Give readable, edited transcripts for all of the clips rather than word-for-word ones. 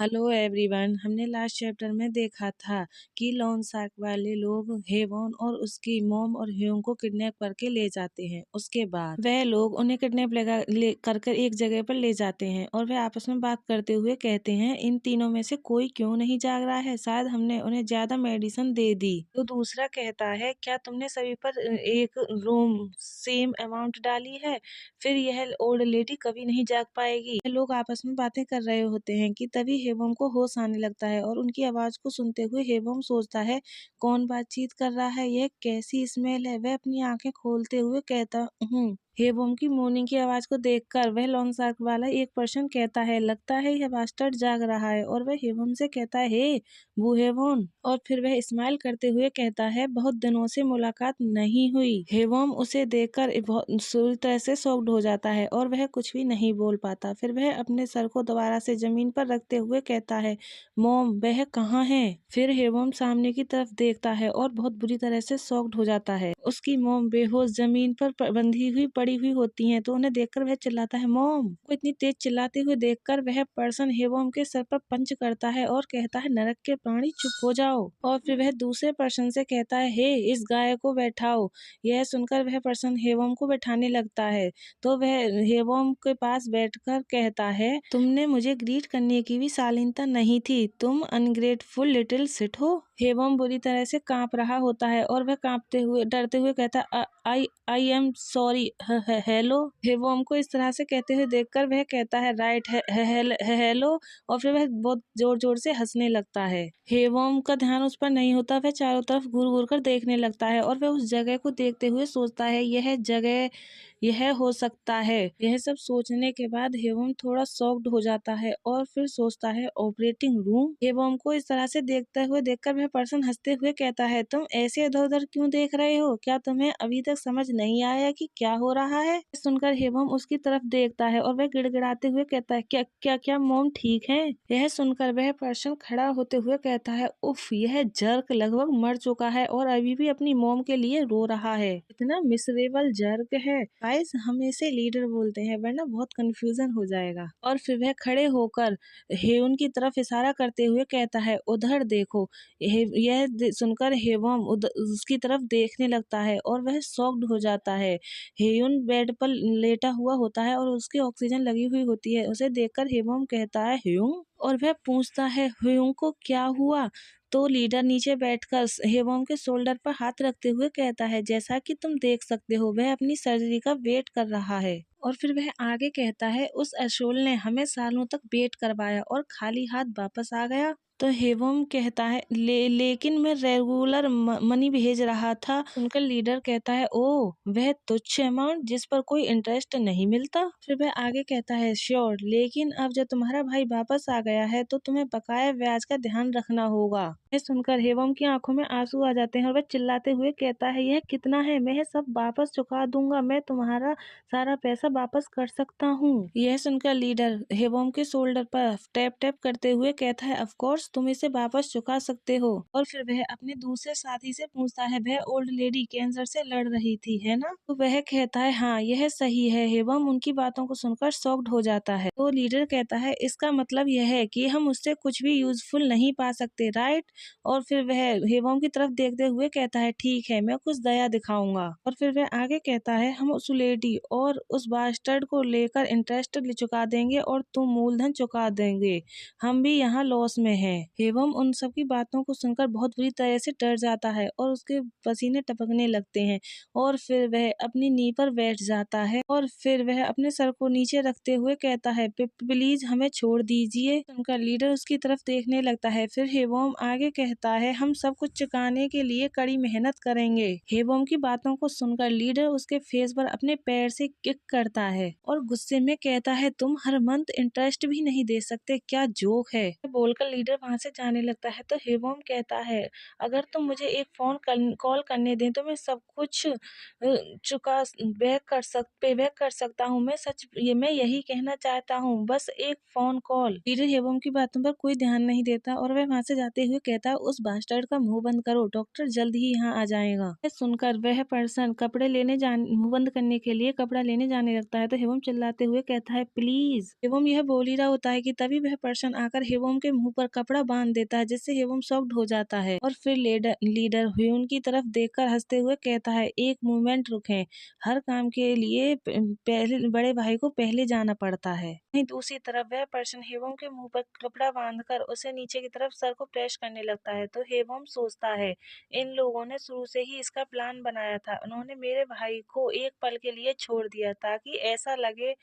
Hello everyone. हमने last chapter में देखा था कि लॉन शार्क वाले लोग हेवॉन और उसकी मॉम और ह्यूंग को किडनैप करके ले जाते हैं। उसके बाद वह लोग उन्हें किडनैप कर एक जगह पर ले जाते हैं और वह आपस में बात करते हुए कहते हैं, इन तीनों में से कोई क्यों नहीं जाग रहा है? शायद हमने उन्हें ज्यादा मेडिसिन दे दी। तो दूसरा कहता है, क्या तुमने सभी पर एक रूम सेम अमाउंट डाली है? फिर यह ओल्ड लेडी कभी नहीं जाग पाएगी। लोग आपस में बातें कर रहे होते हैं कि तभी हेवम को होश आने लगता है और उनकी आवाज को सुनते हुए हेवम सोचता है, कौन बातचीत कर रहा है? यह कैसी स्मेल है? वह अपनी आंखें खोलते हुए कहता हूँ। हेवम की मोर्निंग की आवाज को देखकर वह लॉन शार्क वाला एक पर्सन कहता है, लगता है यह बास्टर्ड जाग रहा है। और वह हेवम से कहता है, हे वो हेवम। और फिर वह स्माइल करते हुए कहता है, बहुत दिनों से मुलाकात नहीं हुई। हेवम उसे देखकर बहुत पूरी तरह से शॉक्ड हो जाता है और वह कुछ भी नहीं बोल पाता। फिर वह अपने सर को दोबारा से जमीन पर रखते हुए कहता है, मॉम वह कहाँ है? फिर हेवम सामने की तरफ देखता है और बहुत बुरी तरह से शॉक्ड हो जाता है। उसकी मॉम बेहोश जमीन पर बंधी हुई पड़ी हुई होती हैं, तो उन्हें देखकर वह चिल्लाता है, मॉम। को इतनी तेज चिल्लाते हुए देखकर वह पर्सन हेवम के सर पर पंच करता है और कहता है, नरक के प्राणी चुप हो जाओ। और फिर वह दूसरे पर्सन से कहता है, हे इस गाय को बैठाओ। यह सुनकर वह पर्सन हेवम को बैठाने लगता है, तो वह हेवम के पास बैठकर कहता है, तुमने मुझे ग्रीट करने की भी शालीनता नहीं थी, तुम अनग्रेटफुल लिटिल शिट हो। हेवम बुरी तरह से कांप रहा होता है और वह कांपते हुए डरते हुए कहता, आई एम सॉरी हेलो। हेवम को इस तरह से कहते हुए देखकर वह कहता है, राइट हेलो। और फिर वह बहुत जोर जोर से हंसने लगता है। हेवम का ध्यान उस पर नहीं होता, वह चारों तरफ घूर घूर कर देखने लगता है और वह उस जगह को देखते हुए सोचता है, यह जगह यह हो सकता है। यह सब सोचने के बाद हेवम थोड़ा शॉक्ड हो जाता है और फिर सोचता है, ऑपरेटिंग रूम। हेवम को इस तरह से देखते हुए देखकर वह पर्सन हंसते हुए कहता है, तुम ऐसे इधर उधर क्यों देख रहे हो? क्या तुम्हें अभी तक समझ नहीं आया कि क्या हो रहा है? सुनकर हेवम उसकी तरफ देखता है और वह गिड़गिड़ाते हुए कहता है, क्या क्या क्या मॉम ठीक है? यह सुनकर वह पर्सन खड़ा होते हुए कहता है, उफ, यह जर्क लगभग मर चुका है और अभी भी अपनी मॉम के लिए रो रहा है। इतना मिसरेबल जर्क है। गाइस, हम इसे लीडर बोलते हैं, वरना बहुत कंफ्यूजन हो जाएगा। और फिर वह खड़े होकर हेवन की तरफ इशारा करते हुए कहता है, उधर देखो। सुनकर हेवम उसकी तरफ देखने लगता है और वह शॉक्ड हो जाता है। हेयुन बेड पर लेटा हुआ होता है और उसकी ऑक्सीजन लगी हुई होती है। उसे देखकर हेवम कहता है, ह्यूंग। और वह पूछता है, ह्यूंग को क्या हुआ? तो लीडर नीचे बैठकर हेवम के शोल्डर पर हाथ रखते हुए कहता है, जैसा कि तुम देख सकते हो वह अपनी सर्जरी का वेट कर रहा है। और फिर वह आगे कहता है, उस एशोल ने हमें सालों तक वेट करवाया और खाली हाथ वापस आ गया। तो हेवम कहता है, लेकिन मैं रेगुलर मनी भेज रहा था। उनका लीडर कहता है, ओ वह तुच्छ अमाउंट जिस पर कोई इंटरेस्ट नहीं मिलता। फिर वह आगे कहता है, श्योर, लेकिन अब जब तुम्हारा भाई वापस आ गया है तो तुम्हें बकाया ब्याज का ध्यान रखना होगा। यह सुनकर हेवम की आंखों में आंसू आ जाते हैं और वह चिल्लाते हुए कहता है, यह कितना है? मैं यह सब वापस चुका दूंगा, मैं तुम्हारा सारा पैसा वापस कर सकता हूँ। यह सुनकर लीडर हेवम के शोल्डर पर टैप टैप करते हुए कहता है, ऑफ कोर्स तुम इसे वापस चुका सकते हो। और फिर वह अपने दूसरे साथी से पूछता है, वह ओल्ड लेडी कैंसर से लड़ रही थी, है ना? तो वह कहता है, हाँ यह सही है। हेवम उनकी बातों को सुनकर शॉक्ड हो जाता है। तो लीडर कहता है, इसका मतलब यह है कि हम उससे कुछ भी यूजफुल नहीं पा सकते, राइट? और फिर वह हेवम की तरफ देखते हुए कहता है, ठीक है, मैं कुछ दया दिखाऊंगा। और फिर वह आगे कहता है, हम उस लेडी और उस बास्टर्ड को लेकर इंटरेस्ट चुका देंगे और तुम मूलधन चुका देंगे। हम भी यहाँ लॉस में हैं। हेवम उन सब की बातों को सुनकर बहुत बुरी तरह से डर जाता है और उसके पसीने टपकने लगते हैं। और फिर वह अपनी नींव पर बैठ जाता है और फिर वह अपने सर को नीचे रखते हुए कहता है, प्लीज हमें छोड़ दीजिए। उनका लीडर उसकी तरफ देखने लगता है। फिर हेवम आगे कहता है, हम सब कुछ चुकाने के लिए कड़ी मेहनत करेंगे। हेवम की बातों को सुनकर लीडर उसके फेस पर अपने पैर से किक करता है और गुस्से में कहता है, तुम हर मंथ इंटरेस्ट भी नहीं दे सकते, क्या जोक है? बोलकर लीडर वहाँ से जाने लगता है तो हेवोम कहता है, अगर तुम मुझे एक कॉल करने दें तो मैं सब कुछ चुका पे बैक कर सकता हूँ। मैं यही कहना चाहता हूँ, बस एक फ़ोन कॉल। लीडर हेवोम की बातों पर कोई ध्यान नहीं देता और वह वहाँ से जाते हुए कहता है, उस बास्टर्ड का मुँह बंद करो, डॉक्टर जल्द ही यहाँ आ जाएगा। यह सुनकर वह पर्सन मुँह बंद करने के लिए कपड़ा लेने जाने लगता है तो हेवोम चिल्लाते हुए कहता है, प्लीज। हेवोम यह बोल ही रहा होता है कि तभी वह पर्सन आकर हेवोम के मुंह पर कपड़ा बांध देता है, जिससे हेवोम शॉक्ड हो जाता है और फिर लीडर ह्यून की तरफ देखकर हंसते हुए कहता है, एक मोमेंट रुकें, हर काम के लिए पहले बड़े भाई को पहले जाना पड़ता है। वहीं दूसरी तरफ वह पर्सन हेवोम के मुंह पर कपड़ा बांधकर उसे नीचे की तरफ सर को प्रेस करने लगता है तो हेवोम सोचता है, इन लोगों ने शुरू से ही इसका प्लान बनाया था। उन्होंने मेरे भाई को एक पल के लिए छोड़ दिया ताकि ऐसा लगे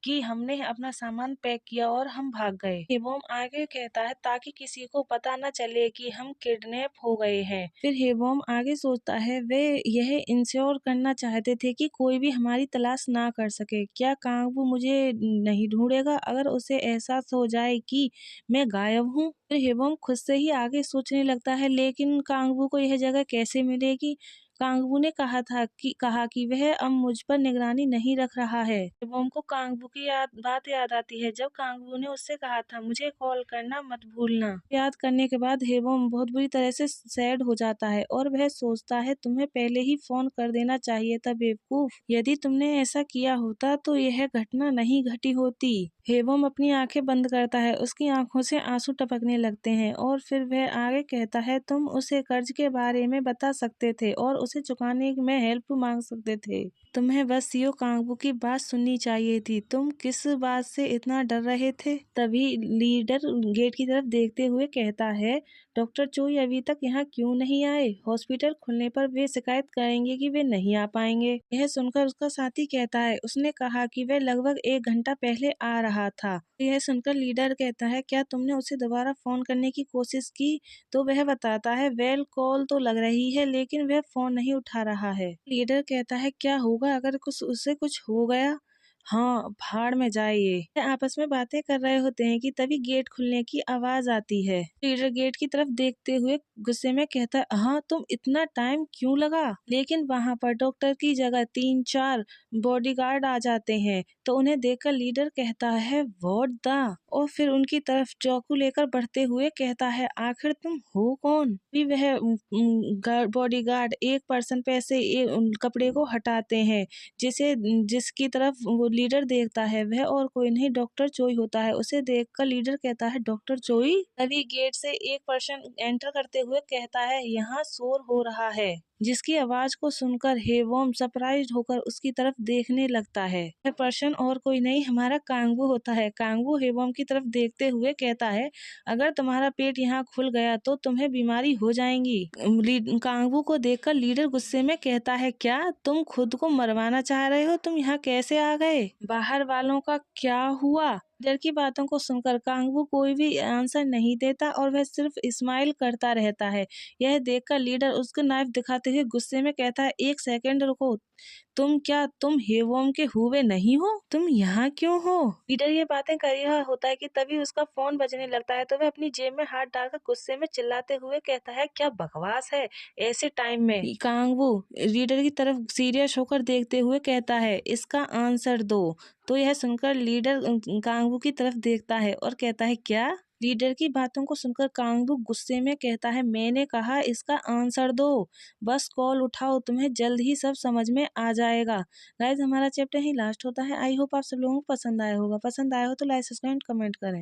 कि हमने अपना सामान पैक किया और हम भाग गए। हेवोम आगे कहता है, ताकि किसी को पता न चले कि हम किडनैप हो गए हैं। फिर हेवोम आगे सोचता है, वे यह इंश्योर करना चाहते थे कि कोई भी हमारी तलाश ना कर सके। क्या कांगबू मुझे नहीं ढूंढेगा अगर उसे एहसास हो जाए कि मैं गायब हूँ? फिर हेवोम खुद से ही आगे सोचने लगता है, लेकिन कांगबू को यह जगह कैसे मिलेगी? कांगबू ने कहा कि वह अब मुझ पर निगरानी नहीं रख रहा है। हेवोम को कांगबू की बात याद आती है, जब कांगबू ने उससे कहा था, मुझे कॉल करना मत भूलना। याद करने के बाद हेवोम बहुत बुरी तरह से सैड हो जाता है और वह सोचता है, तुम्हें पहले ही फोन कर देना चाहिए था बेवकूफ। यदि तुमने ऐसा किया होता तो यह घटना नहीं घटी होती। हेवोम अपनी आंखें बंद करता है, उसकी आंखों से आंसू टपकने लगते हैं और फिर वह आगे कहता है, तुम उसे कर्ज के बारे में बता सकते थे और उसे चुकाने में हेल्प मांग सकते थे। तुम्हें बस यो कांगबू की बात सुननी चाहिए थी। तुम किस बात से इतना डर रहे थे? तभी लीडर गेट की तरफ देखते हुए कहता है, डॉक्टर चोई अभी तक यहाँ क्यों नहीं आए? हॉस्पिटल खुलने पर वे शिकायत करेंगे कि वे नहीं आ पाएंगे। यह सुनकर उसका साथी कहता है, उसने कहा कि वह लगभग 1 घंटा पहले आ रहा था। यह सुनकर लीडर कहता है, क्या तुमने उसे दोबारा फोन करने की कोशिश की? तो वह बताता है, वेल कॉल तो लग रही है लेकिन वह फोन नहीं उठा रहा है। लीडर कहता है, क्या होगा अगर उसे कुछ हो गया? हाँ, भाड़ में जाए ये आपस में बातें कर रहे होते हैं कि तभी गेट खुलने की आवाज आती है। लीडर गेट की तरफ देखते हुए गुस्से में कहता है, हाँ तुम इतना टाइम क्यों लगा? लेकिन वहाँ पर डॉक्टर की जगह 3-4 बॉडीगार्ड आ जाते हैं तो उन्हें देखकर लीडर कहता है, व्हाट द, और फिर उनकी तरफ चाकू लेकर बढ़ते हुए कहता है, आखिर तुम हो कौन? भी वह बॉडीगार्ड एक पर्सन पे से कपड़े को हटाते हैं, जिसकी तरफ वो लीडर देखता है वह और कोई नहीं डॉक्टर चोई होता है। उसे देखकर लीडर कहता है, डॉक्टर चोई? तभी गेट से एक पर्सन एंटर करते हुए कहता है, यहाँ शोर हो रहा है, जिसकी आवाज को सुनकर हेवोम सरप्राइज्ड होकर उसकी तरफ देखने लगता है। यह पर्सन और कोई नहीं हमारा कांगबू होता है। कांगबू हेवोम की तरफ देखते हुए कहता है, अगर तुम्हारा पेट यहाँ खुल गया तो तुम्हें बीमारी हो जाएंगी। कांगबू को देखकर लीडर गुस्से में कहता है, क्या तुम खुद को मरवाना चाह रहे हो? तुम यहाँ कैसे आ गए? बाहर वालों का क्या हुआ? लीडर की बातों को सुनकर कांगबू कोई भी आंसर नहीं देता और वह सिर्फ स्माइल करता रहता है। यह देखकर लीडर उसको नाइफ दिखाते हुए गुस्से में कहता है, एक सेकंड रुको, तुम हेवोम के हुए नहीं हो? तुम यहाँ क्यों हो? लीडर ये बातें कर रहा होता है कि तभी उसका फोन बजने लगता है तो वह अपनी जेब में हाथ डालकर गुस्से में चिल्लाते हुए कहता है, क्या बकवास है ऐसे टाइम में? कांगबू लीडर की तरफ सीरियस होकर देखते हुए कहता है, इसका आंसर दो। तो यह सुनकर लीडर कांगबू की तरफ देखता है और कहता है, क्या? लीडर की बातों को सुनकर कांगबू गुस्से में कहता है, मैंने कहा इसका आंसर दो, बस कॉल उठाओ, तुम्हें जल्द ही सब समझ में आ जाएगा। गाइस, हमारा चैप्टर ही लास्ट होता है। आई होप आप सब लोगों को पसंद आया होगा। पसंद आया हो तो लाइक, सब्सक्राइब, कमेंट करें।